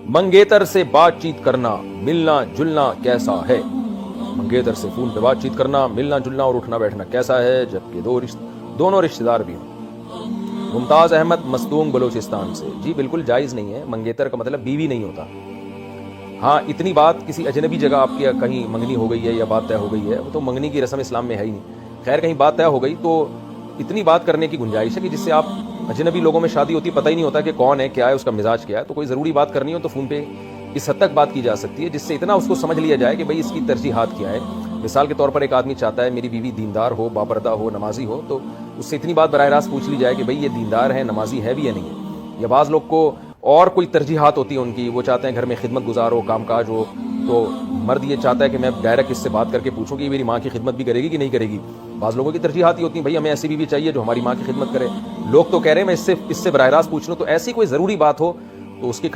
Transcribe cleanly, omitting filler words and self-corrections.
मंगेतर से बातचीत करना, मिलना जुलना कैसा है। मंगेतर से फोन पे बातचीत करना, मिलना जुलना और उठना बैठना कैसा है, जबकि दोनों रिश्तेदार भी हों। मुमताज अहमद मस्तूम बलूचिस्तान से। जी बिल्कुल जायज नहीं है, मंगेतर का मतलब बीवी नहीं होता। हाँ, इतनी बात किसी अजनबी जगह आपकी कहीं मंगनी हो गई है या बात तय हो गई है, तो मंगनी की रस्म इस्लाम में है ही नहीं। खैर कहीं बात तय हो गई तो इतनी बात करने की गुंजाइश है कि जिससे आप अजनबी लोगों में शादी होती पता ही नहीं होता कि कौन है, क्या है, उसका मिजाज क्या है। तो कोई ज़रूरी बात करनी हो तो फ़ोन पे इस हद तक बात की जा सकती है जिससे इतना उसको समझ लिया जाए कि भाई इसकी तरजीहात क्या है। मिसाल के तौर पर एक आदमी चाहता है मेरी बीवी दीनदार हो, बापर्दा हो, नमाजी हो, तो उससे इतनी बात बराह रास्त पूछ ली जाए कि भाई ये दीनदार है, नमाजी है भी या नहीं है। या बाज़ लोग को और कोई तरजीहात होती है उनकी, वो चाहते हैं घर में खिदमत गुजार हो, कामकाज हो, तो मर्द ये चाहता है कि मैं डायरेक्ट इससे बात करके पूछूं कि मेरी माँ की खिदमत भी करेगी कि नहीं करेगी। बाज़ लोगों की तरजीहात ही होती है भाई हमें ऐसी बीवी चाहिए जो हमारी माँ की खिदमत करे। लोग तो कह रहे हैं मैं इससे बराह रास्त पूछ लूँ, तो ऐसी कोई ज़रूरी बात हो तो उसकी